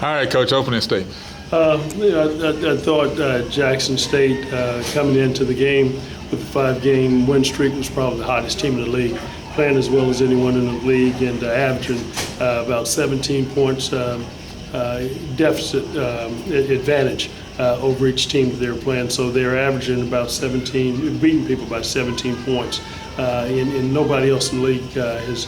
All right, Coach, opening statement. I thought Jackson State coming into the game with a 5-game win streak was probably the hottest team in the league, playing as well as anyone in the league and averaging about 17 points deficit advantage over each team that they were playing. So they're averaging about 17, beating people by 17 points. And nobody else in the league has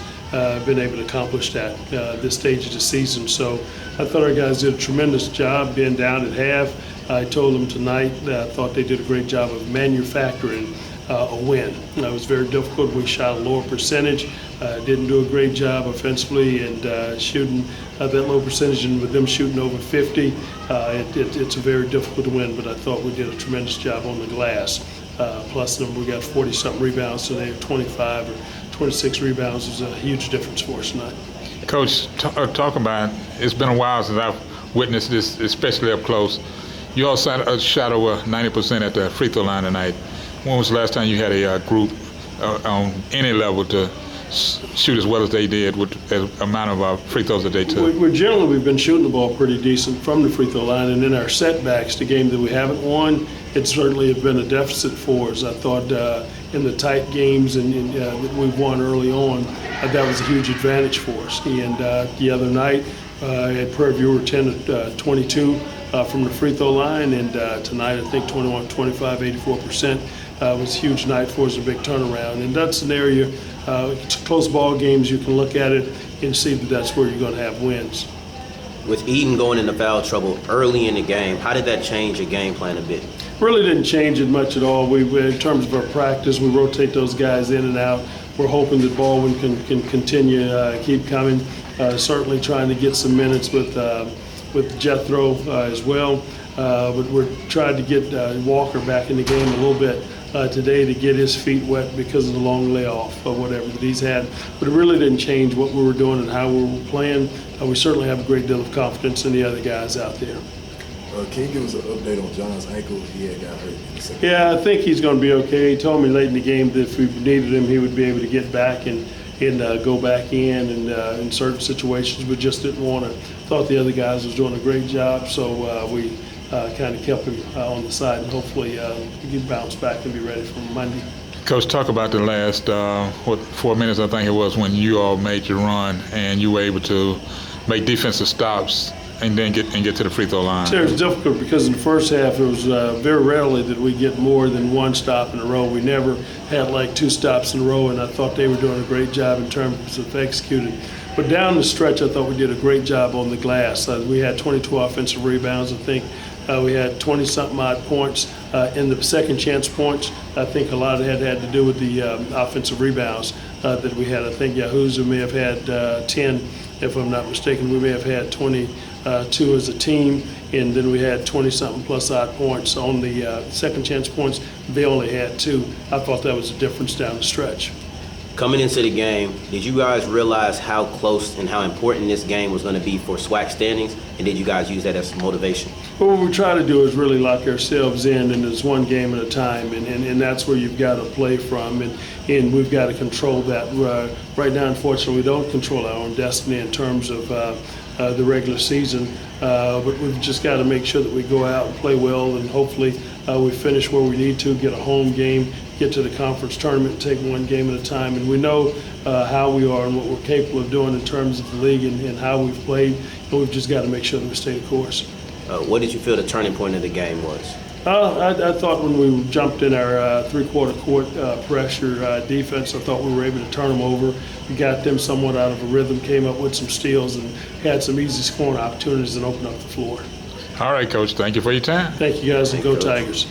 been able to accomplish that this stage of the season. So I thought our guys did a tremendous job being down at half. I told them tonight that I thought they did a great job of manufacturing a win. It was very difficult. We shot a lower percentage, didn't do a great job offensively, and shooting that low percentage, and with them shooting over 50, it's a very difficult to win, but I thought we did a tremendous job on the glass. Plus, we got 40-something rebounds, so they have 25 or 26 rebounds. It was a huge difference for us tonight. Coach, talk about, it's been a while since I've witnessed this, especially up close. You all shot over 90% at the free throw line tonight. When was the last time you had a group on any level to shoot as well as they did with the amount of free throws that they took? We've been shooting the ball pretty decent from the free throw line, and in our setbacks, the game that we haven't won, it certainly has been a deficit for us. I thought in the tight games and that we've won early on, that was a huge advantage for us. And the other night at Prairie View, we were 10-22 from the free throw line, and tonight I think 21, 25, 84%. Was a huge night for us, a big turnaround. And that's an area, close ball games, you can look at it and see that that's where you're going to have wins. With Eden going into foul trouble early in the game, how did that change your game plan a bit? Really didn't change it much at all. In terms of our practice, we rotate those guys in and out. We're hoping that Baldwin can continue, keep coming. Certainly trying to get some minutes with Jethro as well. But we're trying to get Walker back in the game a little bit today to get his feet wet because of the long layoff or whatever that he's had. But it really didn't change what we were doing and how we were playing. We certainly have a great deal of confidence in the other guys out there. Can you give us an update on John's ankle? He had got hurt in the second. Yeah, I think he's going to be okay. He told me late in the game that if we needed him, he would be able to get back and go back in and in certain situations, but just didn't want to. Thought the other guys was doing a great job, so we kind of kept him on the side, and hopefully he can bounce back and be ready for Monday. Coach, talk about the last 4 minutes, I think it was, when you all made your run and you were able to make defensive stops and then get to the free throw line. It was difficult because in the first half it was very rarely that we get more than one stop in a row. We never had like 2 stops in a row, and I thought they were doing a great job in terms of executing. But down the stretch, I thought we did a great job on the glass. We had 22 offensive rebounds. I think we had 20-something odd points in the second chance points. I think a lot of that had to do with the offensive rebounds that we had. I think Yahuza may have had 10, if I'm not mistaken. We may have had 22 as a team, and then we had 20-something plus odd points. On the second chance points, they only had 2. I thought that was a difference down the stretch. Coming into the game, did you guys realize how close and how important this game was going to be for SWAC standings, and did you guys use that as motivation? Well, what we try to do is really lock ourselves in, and it's one game at a time, and that's where you've got to play from, and we've got to control that. Right now, unfortunately, we don't control our own destiny in terms of the regular season, but we've just got to make sure that we go out and play well, and hopefully we finish where we need to, get a home game, get to the conference tournament, take one game at a time. And we know how we are and what we're capable of doing in terms of the league and how we've played, and we've just got to make sure that we stay the course. What did you feel the turning point of the game was? I thought when we jumped in our three-quarter court pressure defense, I thought we were able to turn them over. We got them somewhat out of a rhythm, came up with some steals, and had some easy scoring opportunities and opened up the floor. All right, Coach. Thank you for your time. Thank you, guys, and go Tigers.